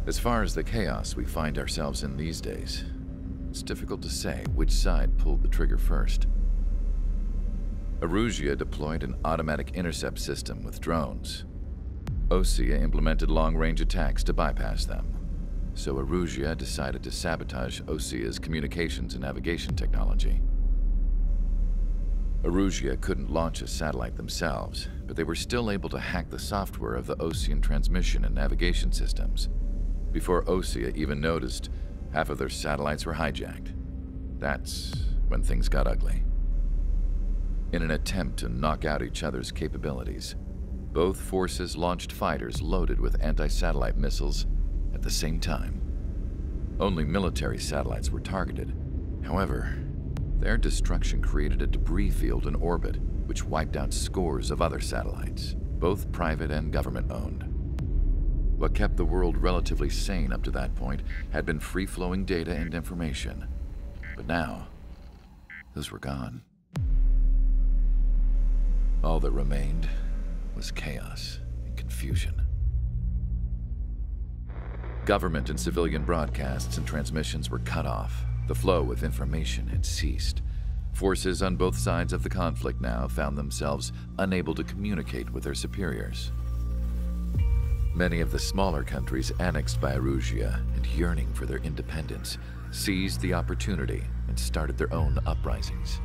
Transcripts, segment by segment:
As far as the chaos we find ourselves in these days, it's difficult to say which side pulled the trigger first. Erusia deployed an automatic intercept system with drones. Osea implemented long-range attacks to bypass them. So Erusia decided to sabotage Osea's communications and navigation technology. Erusia couldn't launch a satellite themselves, but they were still able to hack the software of the Osean transmission and navigation systems. Before Osea even noticed, half of their satellites were hijacked. That's when things got ugly. In an attempt to knock out each other's capabilities, both forces launched fighters loaded with anti-satellite missiles at the same time. Only military satellites were targeted. However, their destruction created a debris field in orbit, which wiped out scores of other satellites, both private and government-owned. What kept the world relatively sane up to that point had been free-flowing data and information. But now, those were gone. All that remained was chaos and confusion. Government and civilian broadcasts and transmissions were cut off. The flow of information had ceased. Forces on both sides of the conflict now found themselves unable to communicate with their superiors. Many of the smaller countries annexed by Erusia and yearning for their independence seized the opportunity and started their own uprisings.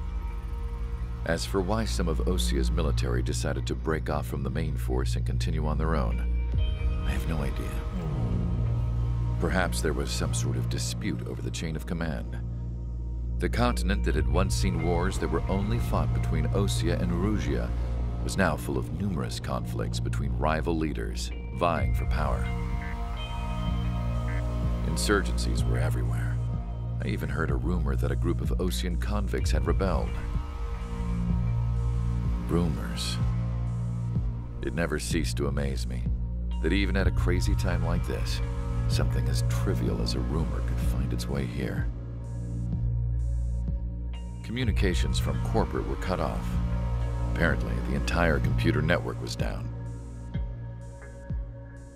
As for why some of Osea's military decided to break off from the main force and continue on their own, I have no idea. Perhaps there was some sort of dispute over the chain of command. The continent that had once seen wars that were only fought between Osea and Erusia was now full of numerous conflicts between rival leaders vying for power. Insurgencies were everywhere. I even heard a rumor that a group of Osean convicts had rebelled. Rumors. It never ceased to amaze me that even at a crazy time like this, something as trivial as a rumor could find its way here. Communications from corporate were cut off. Apparently, the entire computer network was down.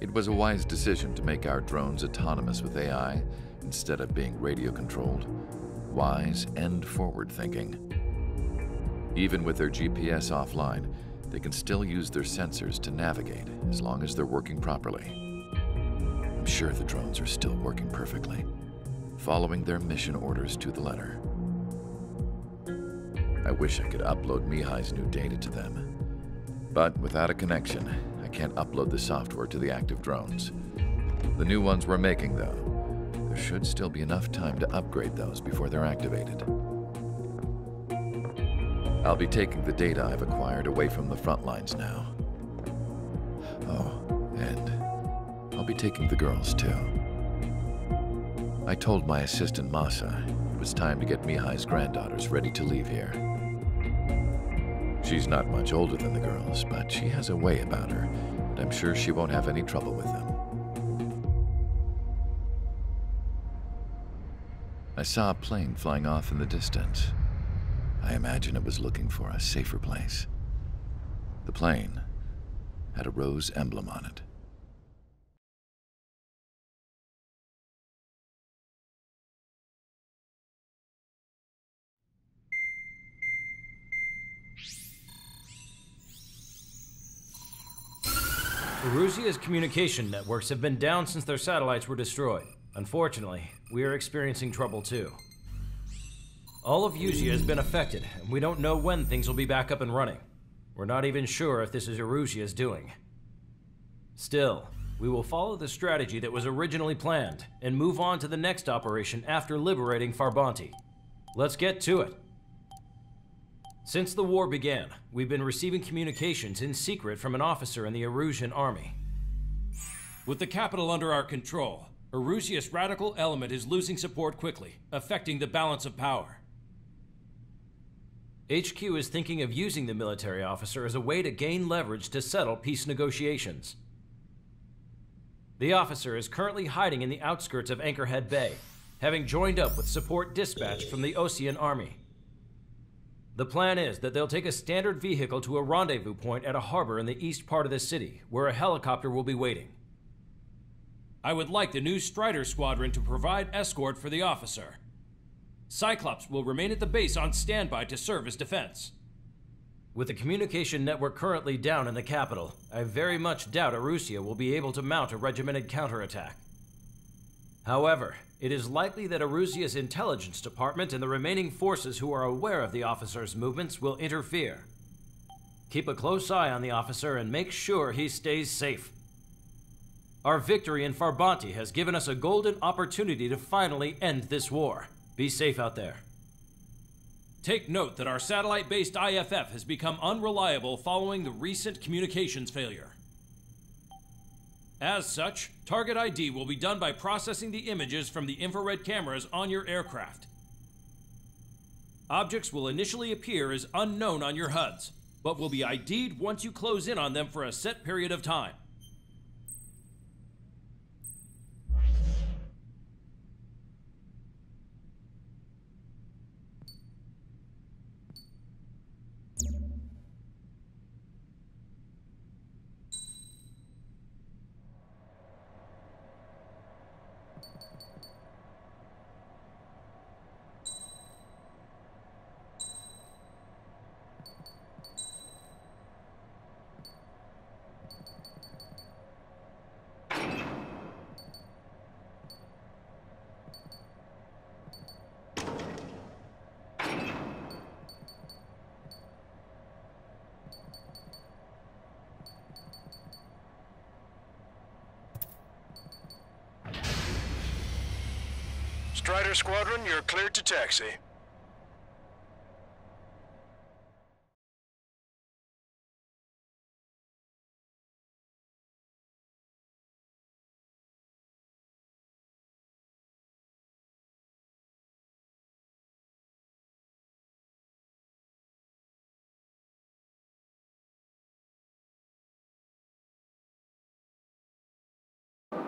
It was a wise decision to make our drones autonomous with AI instead of being radio-controlled. Wise and forward-thinking. Even with their GPS offline, they can still use their sensors to navigate as long as they're working properly. I'm sure the drones are still working perfectly, following their mission orders to the letter. I wish I could upload Mihai's new data to them. But without a connection, I can't upload the software to the active drones. The new ones we're making, though, there should still be enough time to upgrade those before they're activated. I'll be taking the data I've acquired away from the front lines now. Oh, and I'll be taking the girls too. I told my assistant Masa it was time to get Mihai's granddaughters ready to leave here. She's not much older than the girls, but she has a way about her, and I'm sure she won't have any trouble with them. I saw a plane flying off in the distance. I imagine it was looking for a safer place. The plane had a rose emblem on it. Erusia's communication networks have been down since their satellites were destroyed. Unfortunately, we are experiencing trouble too. All of Erusia has been affected, and we don't know when things will be back up and running. We're not even sure if this is Erusia's doing. Still, we will follow the strategy that was originally planned and move on to the next operation after liberating Farbanti. Let's get to it. Since the war began, we've been receiving communications in secret from an officer in the Erusian army. With the capital under our control, Erusia's radical element is losing support quickly, affecting the balance of power. HQ is thinking of using the military officer as a way to gain leverage to settle peace negotiations. The officer is currently hiding in the outskirts of Anchorhead Bay, having joined up with support dispatched from the Osean army. The plan is that they'll take a standard vehicle to a rendezvous point at a harbor in the east part of the city, where a helicopter will be waiting. I would like the new Strider Squadron to provide escort for the officer. Cyclops will remain at the base on standby to serve as defense. With the communication network currently down in the capital, I very much doubt Arusea will be able to mount a regimented counterattack. However, it is likely that Arusea's intelligence department and the remaining forces who are aware of the officer's movements will interfere. Keep a close eye on the officer and make sure he stays safe. Our victory in Farbanti has given us a golden opportunity to finally end this war. Be safe out there. Take note that our satellite-based IFF has become unreliable following the recent communications failure. As such, target ID will be done by processing the images from the infrared cameras on your aircraft. Objects will initially appear as unknown on your HUDs, but will be ID'd once you close in on them for a set period of time. Strider Squadron, you're cleared to taxi.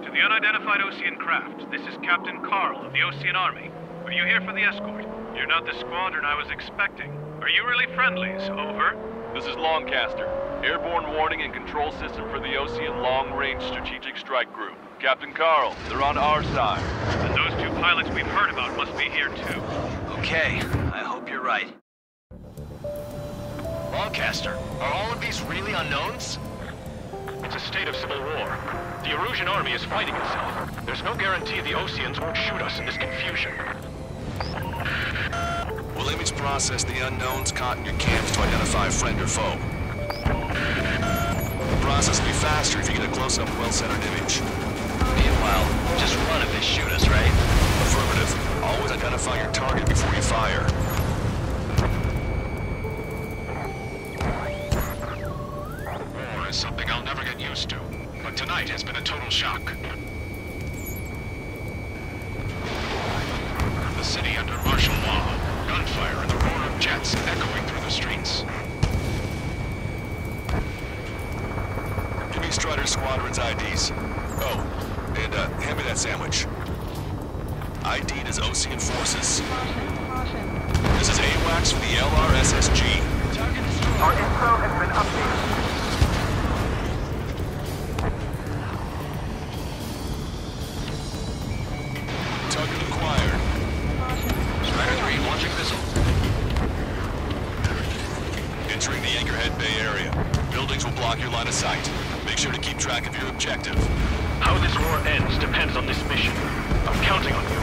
To the unidentified Osean craft, this is Captain Carl of the Osean Army. Are you here for the escort? You're not the squadron I was expecting. Are you really friendlies? Over. This is Longcaster. Airborne warning and control system for the Osean Long-Range Strategic Strike Group. Captain Carl, they're on our side. And those two pilots we've heard about must be here too. Okay, I hope you're right. Longcaster, are all of these really unknowns? It's a state of civil war. The Erusian army is fighting itself. There's no guarantee the Oseans won't shoot us in this confusion. We'll image process the unknowns caught in your camps to identify friend or foe. The process will be faster if you get a close-up, well-centered image. Meanwhile, just run if they shoot us, right? Affirmative. Always identify your target before you fire. War is something I'll never get used to, but tonight has been a total shock. The city under martial law, gunfire and the roar of jets echoing through the streets. Give me Strider Squadron's IDs. Oh, and hand me that sandwich. ID'd as Osean forces. This is AWACS for the LRSSG. Our info has been updated. Target acquired. Strider 3, launching missile. Entering the Anchorhead Bay area. Buildings will block your line of sight. Make sure to keep track of your objective. How this war ends depends on this mission. I'm counting on you.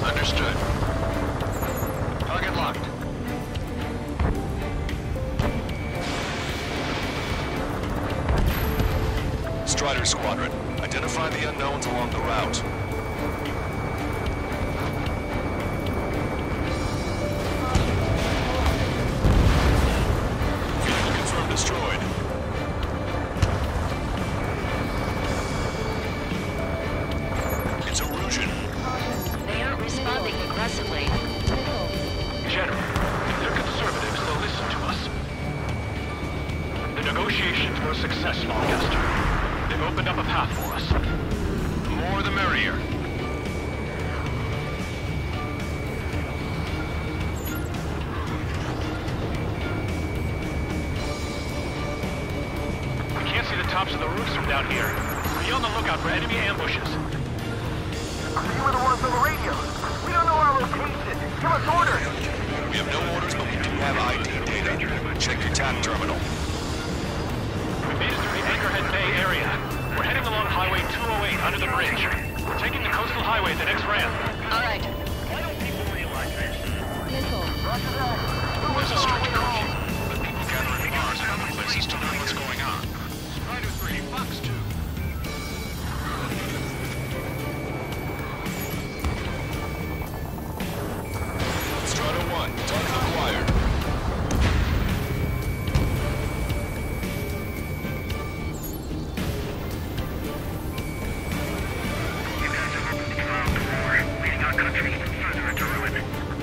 Understood. Target locked. Strider Squadron, identify the unknowns along the route. Vehicle confirmed destroyed. It's Erusian. They aren't responding aggressively. General, if they're conservatives, they'll listen to us. The negotiations were a success, Longcaster. They've opened up a path for us. The more the merrier. We can't see the tops of the roofs from down here. Be on the lookout out for enemy ambushes. You were the ones on the radio. We don't know our location. Give us orders. We have no orders, but we do have ID data. Check your TAP terminal. We made it through the Anchorhead Bay area. We're heading along Highway 208 under the bridge. We're taking the coastal highway at the next ramp. All right. Why don't people realize this? Roger that. There's a strict curfew, but people gather in bars and other places to learn what's going on. Strider 3, Fox 2. Strider 1, target acquired. You guys have opened the ground before, leading our country even further into ruin.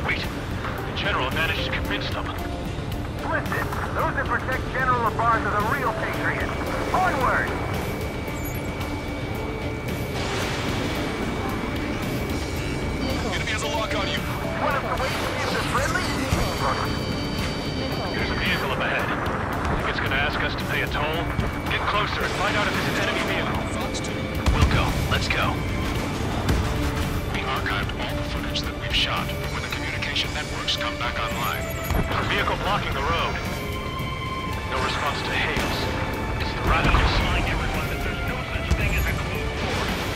Wait, the General managed to convince them. Listen, those that protect General LaBarge are the real patriots. Onward! Enemy has a lock on you. Want us to wait to see if they're friendly? There's a vehicle up ahead. Think it's gonna ask us to pay a toll? Get closer and find out if it's an enemy vehicle. Fox 2. We'll go. Let's go. We archived all the footage that we've shot when the communication networks come back online. There's a vehicle blocking the road. No response to hails. It's the radicals. Telling everyone that there's no such thing as a code 4.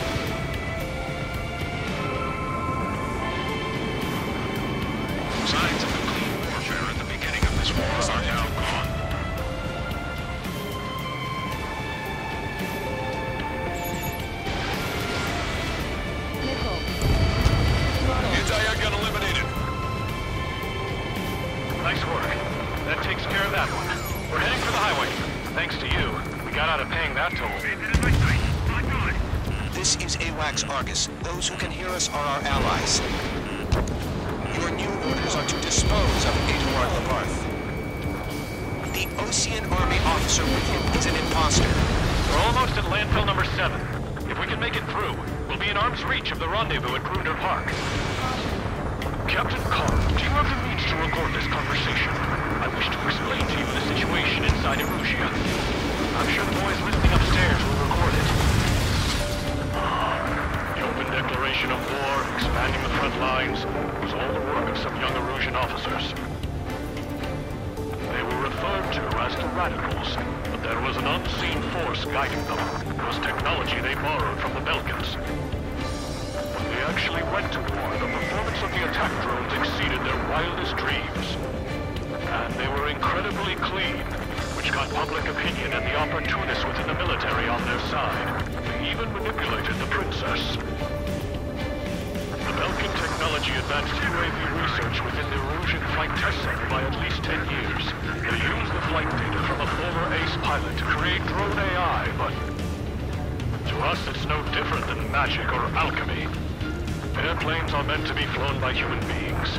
Signs of the clean warfare at the beginning of this war are now gone. Anti-air gun eliminated. Nice work. That takes care of that one. We're heading for the highway. Thanks to you, we got out of paying that toll. This is AWACS Argus. Those who can hear us are our allies. Your new orders are to dispose of Edouard Labarthe. The Ocean Army officer with him is an imposter. We're almost at landfill number 7. If we can make it through, we'll be in arm's reach of the rendezvous at Grunder Park. Captain Carl, do you have the means to record this conversation? I wish to explain to you the situation inside Erusia. I'm sure the boys listening upstairs will record it. The open declaration of war, expanding the front lines, was all the work of some young Erusian officers. They were referred to as the Radicals, but there was an unseen force guiding them. It was technology they borrowed from the Belkans. When they actually went to war, the performance of the attack drones exceeded their wildest dreams. And they were incredibly clean, which got public opinion and the opportunists within the military on their side. They even manipulated the princess. The Belkan technology advanced UAV research within the Erusian Flight Test Center by at least 10 years. They used the flight data from a former ace pilot to create drone AI, but to us it's no different than magic or alchemy. Airplanes are meant to be flown by human beings.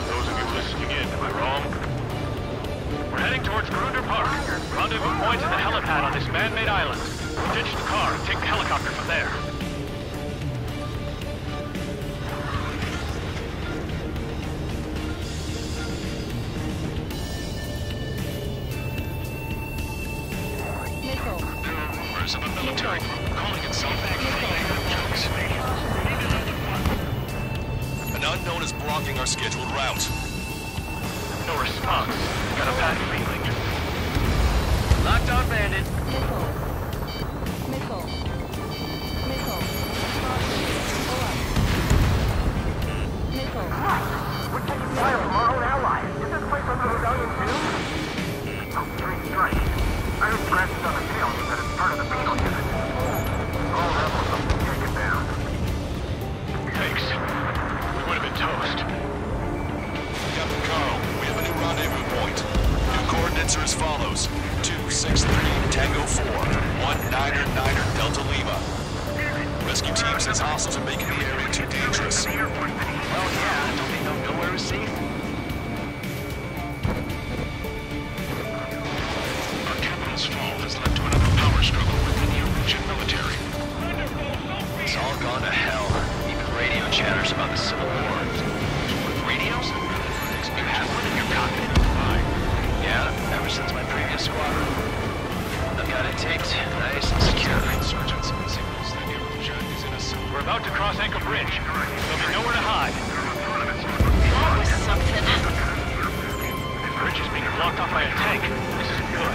Those of you listening in, am I wrong? We're heading towards Grunder Park. Rendezvous point at the helipad on this man-made island. Ditch the car and take the helicopter from there. There are rumors of a military group calling itself An unknown is blocking our scheduled route. No response. Got a bad feeling. Locked on, bandit. We're taking fire from our own allies. Is this place under the rebellion too? Oh, three strikes. I heard scratches on the tail that it's part of the beetle unit. All that was something to take it down. Thanks. We would have been toast. Captain Carl, we have a new rendezvous point. New coordinates are as follows. 263 Tango 4, 1999 Delta Lima. Rescue team says hostiles are making the area too dangerous. Well, yeah. Don't they know nowhere is safe? Our capital's fall has led to another power struggle within the Erusian military. It's all gone to hell. Even radio chatters about the Civil War. Radios? You have one in your cockpit? Yeah, ever since my previous squadron. I've got it taped, nice and secure. Insurgents signals that We're about to cross Anchor Bridge. There'll be nowhere to hide. That was something. The bridge is being blocked off by a tank. This isn't good.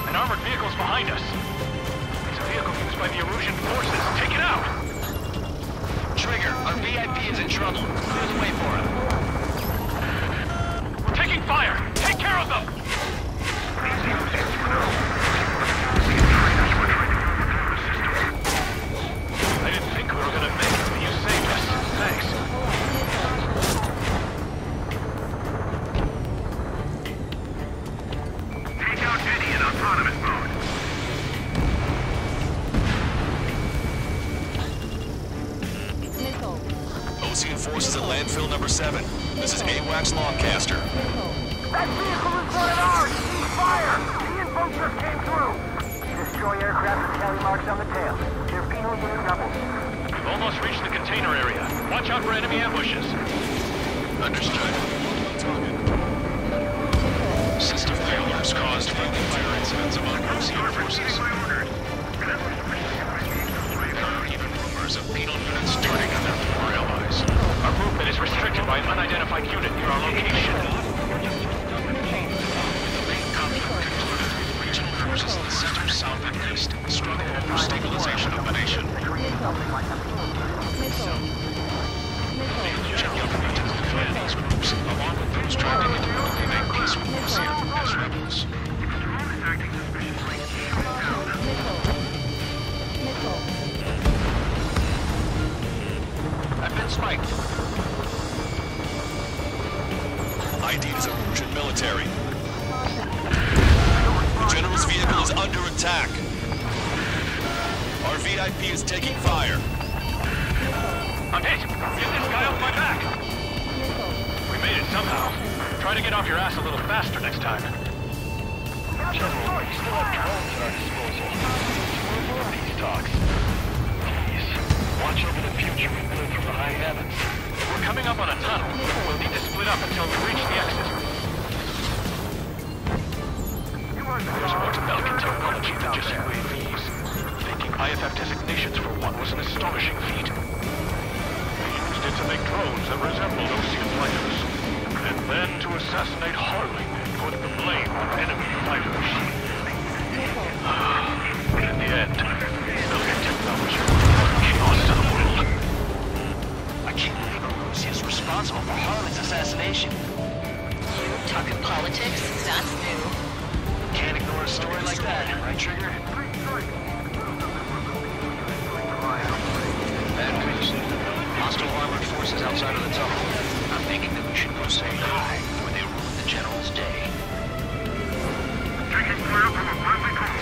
An armored vehicle's behind us. It's a vehicle used by the Erusian forces. Take it out! Trigger, our VIP is in trouble. Clear the way for him. We're taking fire! Take care of them! I didn't think we were gonna make it, but you saved us. Thanks. Take out Eddie in autonomous mode. Ocean forces at landfill number 7. This is AWACS Longcaster. That vehicle is one of ours! Cease fire! The info just came through! Destroy aircraft with tally marks on the tail. Their penal unit doubles. We've almost reached the container area. Watch out for enemy ambushes. Understood. System failures caused friendly fire incidents among Ocean forces. There are even rumors of penal units starting on their former allies. Our movement is restricted by an unidentified unit near our location. Regional forces in the center, south, and east struggle over stabilization of the nation. The Illusion government has defeated these groups, along with those trying to make peace with Ocean as rebels. I've been spiked. ID is Erusian military. The General's vehicle is under attack. Our VIP is taking fire. I'm hit! Get this guy off my back! We made it somehow. Try to get off your ass a little faster next time. General, we still have drones at our disposal. More of these talks. Please, watch over the future we build from the high heavens. We're coming up on a tunnel. We'll need to split up until we reach the exit. There's more to Belkin technology than just UAVs. Taking IFF designations for one was an astonishing feat. They used it to make drones that resembled Ocean fighters. And then to assassinate Harley and put the blame on enemy fighters. But in the end, Belkin technology brought chaos to the world. I can't believe Erusia is responsible for Harlan's assassination. Talking politics? That's new. Can't ignore a story like that, right, Trigger? Bad news. Hostile armored forces outside of the tunnel. I'm thinking that we should go say hi before they ruin the General's day. Taking fire from a friendly call.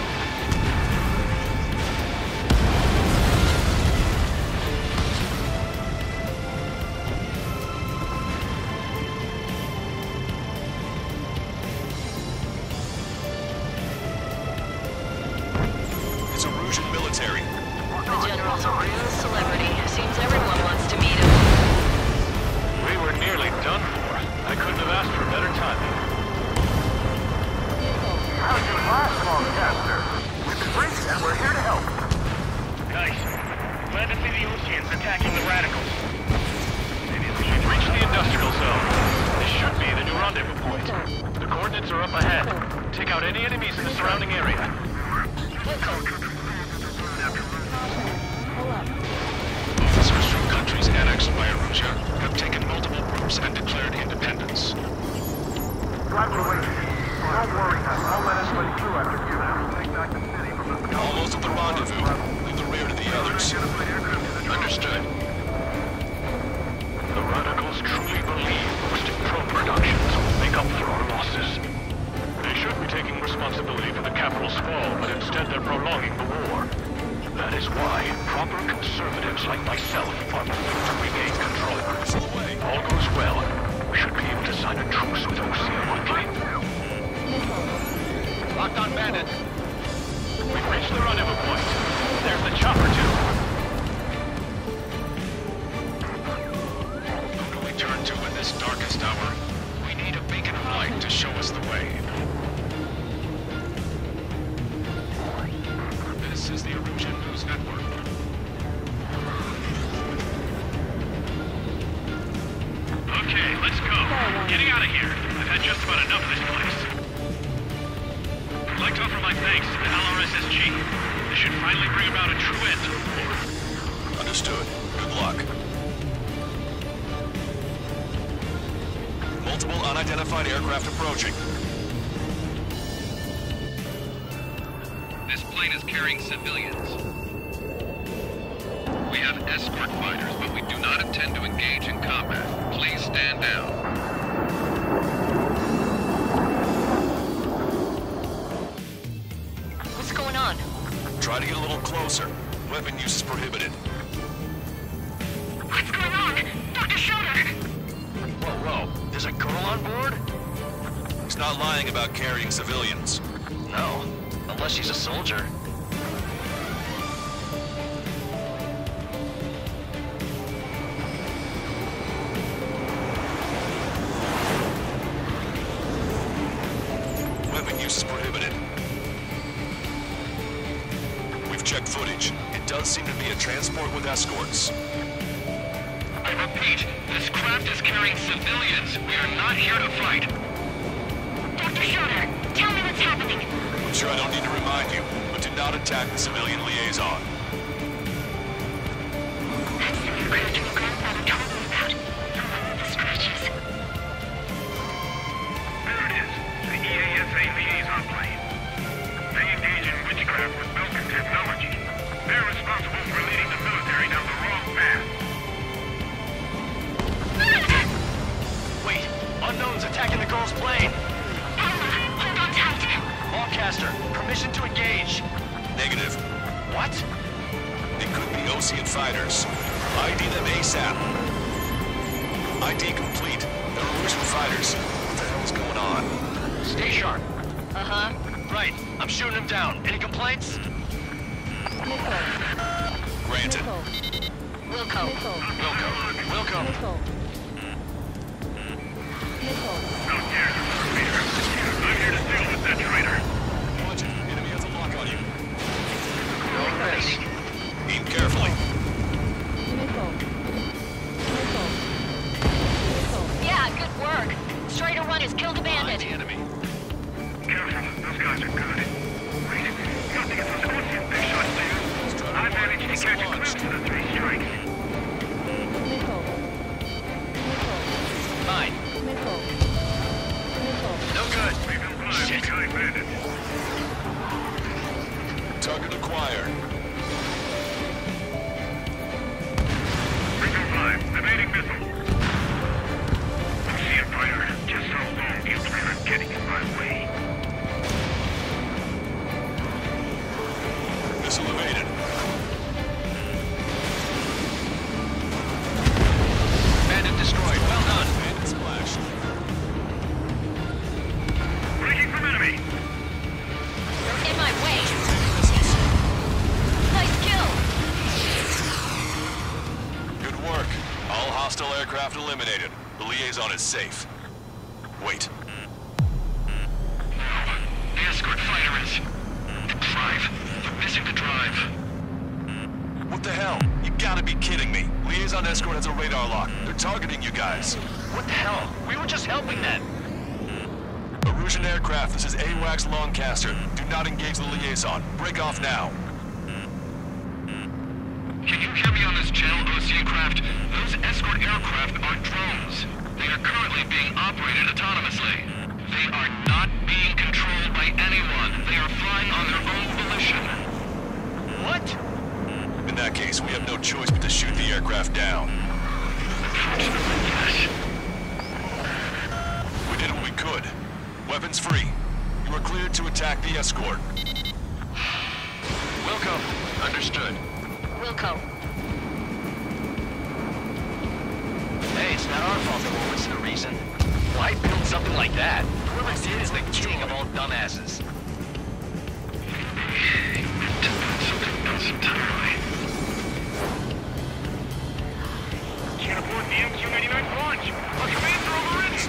It's Erusian military. The General's a real celebrity. Seems everyone wants to meet him. We were nearly done for. I couldn't have asked for better timing. How's your last Longcaster? We've been briefed and we're here to help. Guys, glad to see the Oceans attacking the radicals. We've reached the industrial zone. This should be the new rendezvous point. The coordinates are up ahead. Take out any enemies in the surrounding area. Officers from countries annexed by Erusia have taken multiple groups and declared independence. Drive away. Don't worry, I'll let us let you after you take back the city from the... Almost at the rendezvous. Leave the rear to the others. Understood. The radicals truly believe boosting drone productions will make up for our losses. They should be taking responsibility for the capital's fall, but instead they're prolonging the war. That is why proper conservatives like myself are moving to regain control. If all goes well, we should be able to sign a truce with Ocean monthly. Locked on bandit. We've reached the rendezvous point. There's the chopper, too. Who do we turn to in this darkest hour? We need a beacon of light to show us the way. This is the Erusian News Network. Okay, let's go. Getting out of here. I've had just about enough of this place. I'd like to offer my thanks to the LRSSG. This should finally bring about a true end to the war. Understood. Good luck. Multiple unidentified aircraft approaching. This plane is carrying civilians. We have escort fighters, but we do not intend to engage in combat. Please stand down. What's going on? Try to get a little closer. Weapon use is prohibited. What's going on? Dr. Schroeder! Whoa. There's a girl on board? He's not lying about carrying civilians. No. Unless she's a soldier. Weapon use is prohibited. We've checked footage. It does seem to be a transport with escorts. I repeat, this craft is carrying civilians. We are not here to fight. Dr. Schroeder, tell me what's happening. I'm sure I don't need to remind you, but do not attack the civilian liaison. That's the aircraft your grandfather told me about. The one with the scratches. There it is. The EASA liaison plane. They engage in witchcraft with Belkin technology. They're responsible for leading the military down the wrong path. Wait, unknown's attacking the girl's plane. Hold on tight. Lancaster, permission to engage. Negative. What? It could be Ocean fighters. ID them ASAP. ID complete. They're Erusian fighters. What the hell is going on? Stay sharp. Uh-huh. Right, I'm shooting him down. Any complaints? Granted. Wilco. Wilco. Out here, Peter. I'm here to deal with that traitor. Watch it. Enemy has a lock on you. No risk. Aim carefully. Yeah, good work. Straighter Run has killed a bandit. The enemy. Careful, those guys are good. Wait, you don't think it's those Ocean big shots, do you? I managed to catch a glimpse of the three strikes. Fine. No good. We've been blind, Shit. behind bandits. Target acquired. Recon 5, evading missile. Ocean fighter, just how long do you plan on getting in my way? Missile evaded. Bandit destroyed. Well done. Bandit splashed. Breaking from enemy. You're in my way. Nice kill. Good work. All hostile aircraft eliminated. The liaison is safe. Wait. The escort fighter is... The drive. They're missing the drive. What the hell? You gotta be kidding me. Liaison escort has a radar lock. They're targeting you guys. What the hell? We were just helping them. Erusian aircraft, this is AWACS Lancaster. Do not engage the liaison. Break off now. Can you hear me on this channel, Ocean craft? Those escort aircraft are drones. They are currently being operated autonomously. They are not being controlled by anyone. They are flying on their own volition. What? In that case, we have no choice but to shoot the aircraft down. Unfortunately, yes. We did what we could. Weapons free. You are cleared to attack the escort. Wilco. Understood. Wilco. Hey, it's not our fault the war was the reason. Why build something like that? Whoever did is the king of all dumbasses. Something else entirely. Can't afford the MQ-99 launch. Our commands are overready.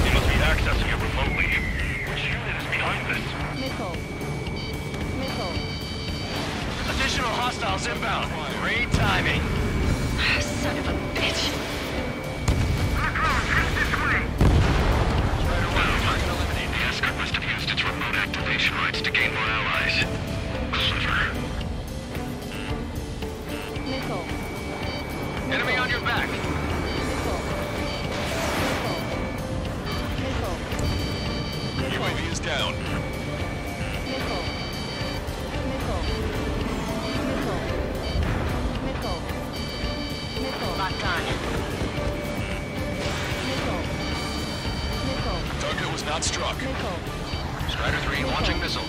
He must be accessing it remotely. Which unit is behind this? Hostiles inbound. Great timing. Son of a bitch. The escort must have used its remote activation rights to gain more allies. Clever. Nickel. Enemy on your back. UAV is down. Locked on. Target was not struck. Strider 3 launching missile.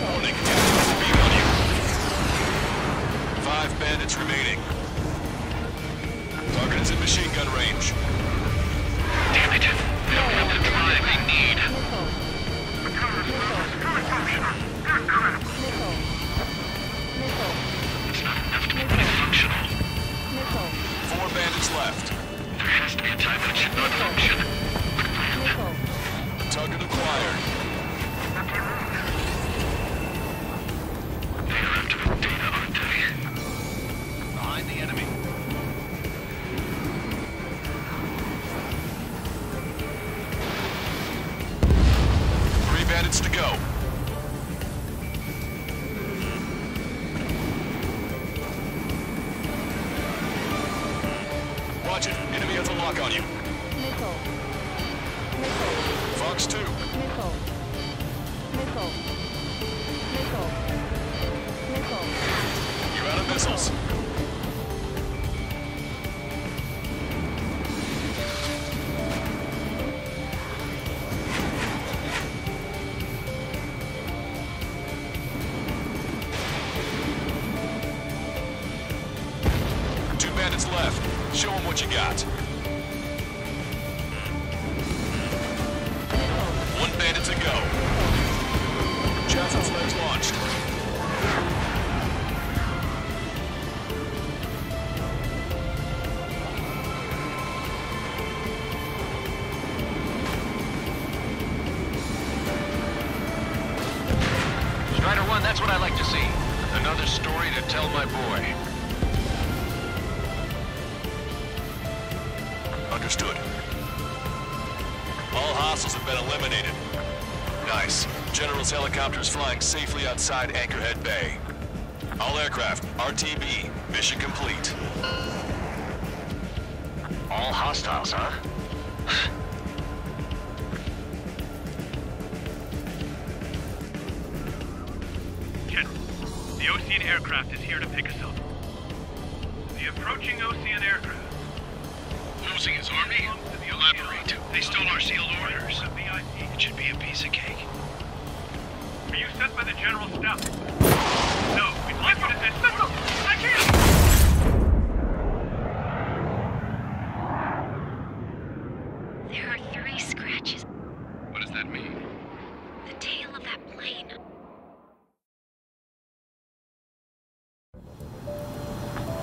Warning, tactical beam on you. 5 bandits remaining. Target is in machine gun range. Damn it. They don't have the drive they need. It's not enough to be fully functional. 4 bandits left. There has to be a time when it should not function. Target acquired. They are after the data, aren't they? Behind the enemy. Bandits to go. Watch it. Enemy has a lock on you. Fox 2. You're out of missiles. Bandits left. Show them what you got. 1 bandit to go. Chaffin flares launched. Strider 1, that's what I like to see. Another story to tell my boy. Understood. All hostiles have been eliminated. Nice. General's helicopter is flying safely outside Anchorhead Bay. All aircraft, RTB, mission complete. All hostiles, huh? General, the Ocean aircraft is here to pick us up. The approaching Ocean aircraft. Losing his army? Elaborate. They stole our sealed orders. It should be a piece of cake. Are you sent by the General's staff? No, we'd like you to send... Missile! I can't! There are 3 scratches. What does that mean? The tail of that plane.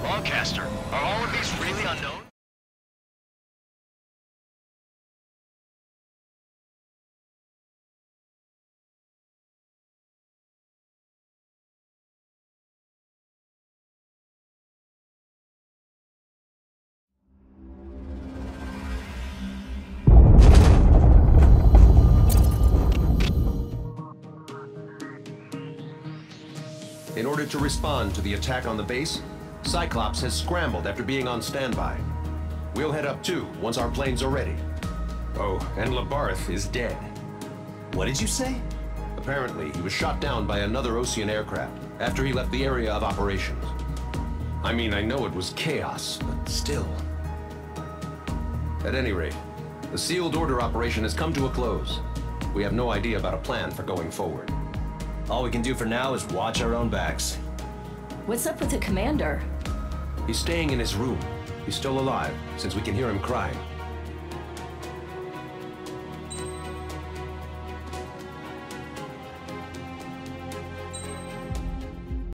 Lancaster, are all of these really unknown? In order to respond to the attack on the base, Cyclops has scrambled after being on standby. We'll head up too, once our planes are ready. Oh, and Labarth is dead. What did you say? Apparently, he was shot down by another Ocean aircraft after he left the area of operations. I mean, I know it was chaos, but still. At any rate, the sealed order operation has come to a close. We have no idea about a plan for going forward. All we can do for now is watch our own backs. What's up with the commander? He's staying in his room. He's still alive, since we can hear him crying.